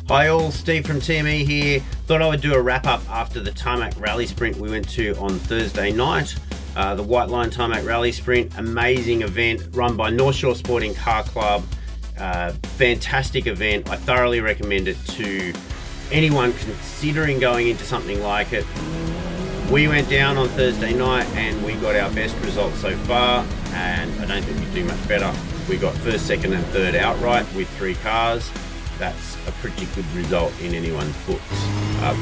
Hi all, Steve from TME here. Thought I would do a wrap up after the Tarmac Rally Sprint we went to on Thursday night. The Whiteline Tarmac Rally Sprint, amazing event run by North Shore Sporting Car Club. Fantastic event. I thoroughly recommend it to anyone considering going into something like it. We went down on Thursday night and we got our best result so far, and I don't think we do much better. We got first, second and third outright with 3 cars. That's a pretty good result in anyone's books.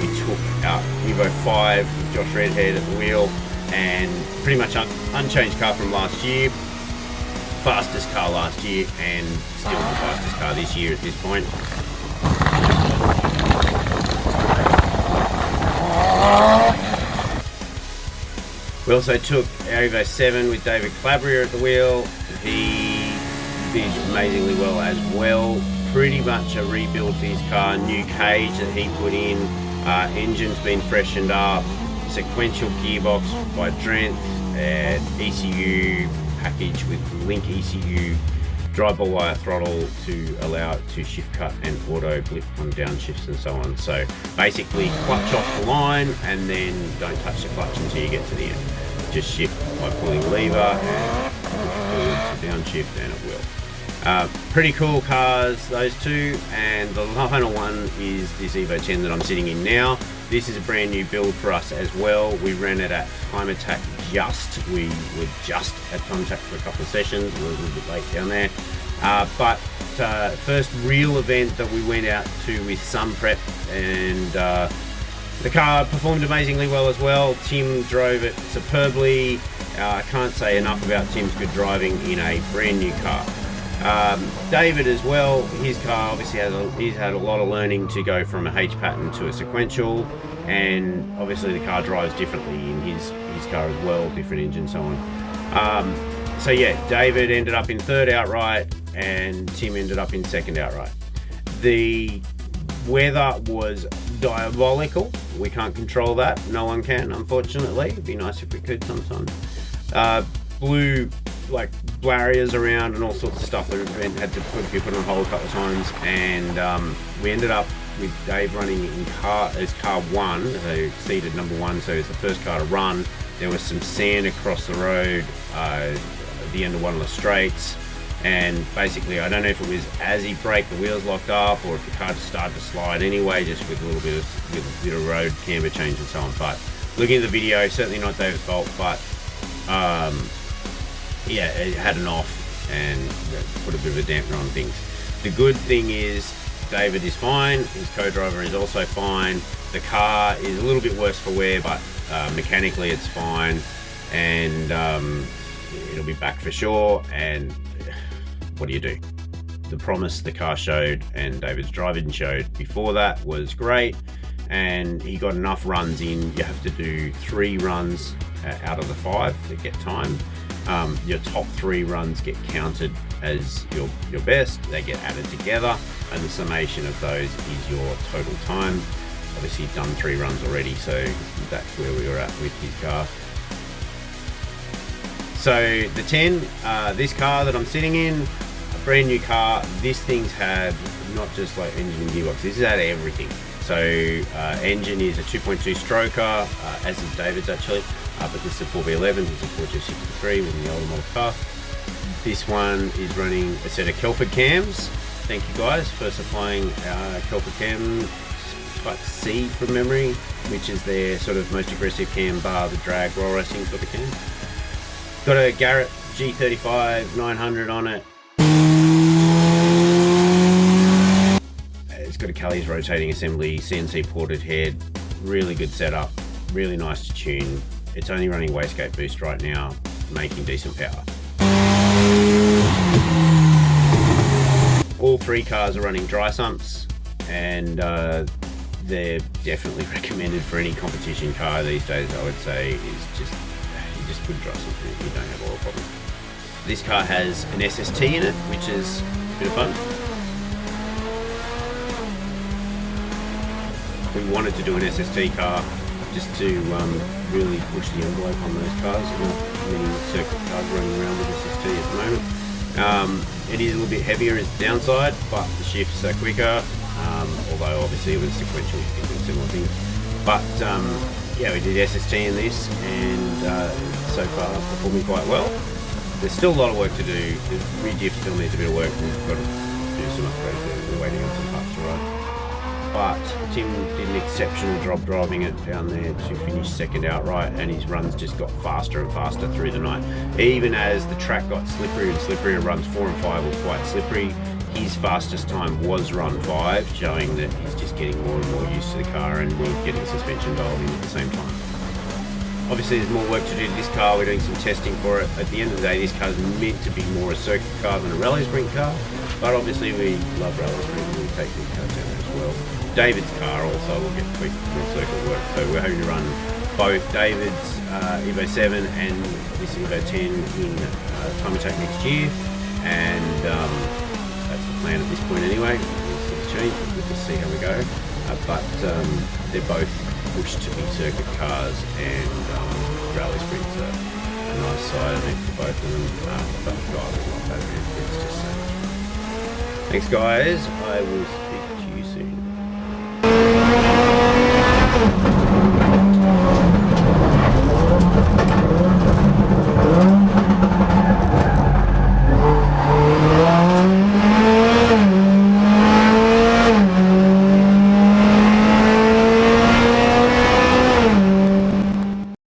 We took our Evo 5 with Josh Redhead at the wheel, and pretty much unchanged car from last year. Fastest car last year and still the fastest car this year at this point. We also took our Evo 7 with David Calabria at the wheel. He did amazingly well as well. Pretty much a rebuild for his car, new cage that he put in, engine's been freshened up, sequential gearbox by Drenth, ECU package with Link ECU, drive-by wire throttle to allow it to shift cut and auto blip on downshifts and so on. So basically clutch off the line and then don't touch the clutch until you get to the end. Just shift by pulling the lever and forward to downshift and it will. Pretty cool cars, those two, and the final one is this Evo 10 that I'm sitting in now. This is a brand new build for us as well. We ran it at Time Attack we were just at Time Attack for a couple of sessions. We were a little bit late down there. But first real event that we went out to with some prep, and the car performed amazingly well as well. Tim drove it superbly. I can't say enough about Tim's good driving in a brand new car. David as well, his car obviously he's had a lot of learning to go from a H pattern to a sequential, and obviously the car drives differently in his car as well, different engine, so on. So yeah, David ended up in third outright and Tim ended up in second outright. The weather was diabolical. We can't control that. No one can, unfortunately. It'd be nice if we could sometimes. Blew like barriers around and all sorts of stuff. The event had to be put on hold a couple of times, and we ended up with Dave running in car 1, so seated number 1, so it's the first car to run. There was some sand across the road at the end of one of the straights, and basically I don't know if it was as he braked the wheels locked up or if the car just started to slide anyway, just with a little bit of road camber change and so on. But looking at the video, certainly not David's fault, but yeah, it had an off and put a bit of a dampener on things. The good thing is David is fine, his co-driver is also fine. The car is a little bit worse for wear, but mechanically it's fine, and it'll be back for sure. And what do you do? The promise the car showed and David's driving showed before that was great, and he got enough runs in. You have to do 3 runs out of the 5 that get timed. Your top 3 runs get counted as your best. They get added together, and the summation of those is your total time. Obviously you've done 3 runs already, so that's where we were at with his car. So the 10, this car that I'm sitting in, a brand new car. This thing's had not just like engine and gearbox, this has had everything. So engine is a 2.2 stroker, as is David's actually. But this is a 4B11, this is a 4263 with the older model car. This one is running a set of Kelford cams. Thank you guys for supplying our Kelford cam type C from memory, which is their sort of most aggressive cam bar, the drag roll racing sort of cam. Got a Garrett G35 900 on it. It's got a Kelly's rotating assembly, CNC ported head, really good setup, really nice to tune. It's only running wastegate boost right now, making decent power. All 3 cars are running dry sumps, and they're definitely recommended for any competition car these days. I would say is you just put dry sumps in it, you don't have oil problems. This car has an SST in it, which is a bit of fun. We wanted to do an SST car just to really push the envelope on those cars. Many circuit cars running around with SST at the moment. It is a little bit heavier as the downside, but the shifts are quicker. although obviously it was sequential, doing similar things. But yeah, we did SST in this, and so far performing quite well. There's still a lot of work to do. The rear diff still needs a bit of work. We've got to do some upgrades there. We're waiting on some parts to ride. But Tim did an exceptional job driving it down there to finish second outright, and his runs just got faster and faster through the night. Even as the track got slipperier and slipperier, runs 4 and 5 were quite slippery. His fastest time was run 5, showing that he's just getting more and more used to the car, and we're getting suspension dialed in at the same time. Obviously there's more work to do to this car. We're doing some testing for it. At the end of the day, this car is meant to be more a circuit car than a rally sprint car, but obviously we love rally sprint and we take these cars down there as well. David's car also will get tweaked for circuit work, so we're hoping to run both David's Evo 7 and this Evo 10 in Tarmac next year, and that's the plan at this point anyway. We'll sort of change, but we'll just see how we go. But they're both pushed to be circuit cars, and rally sprints are a nice side of it for both of them, but driving like that, it's just so much fun. Thanks guys, I will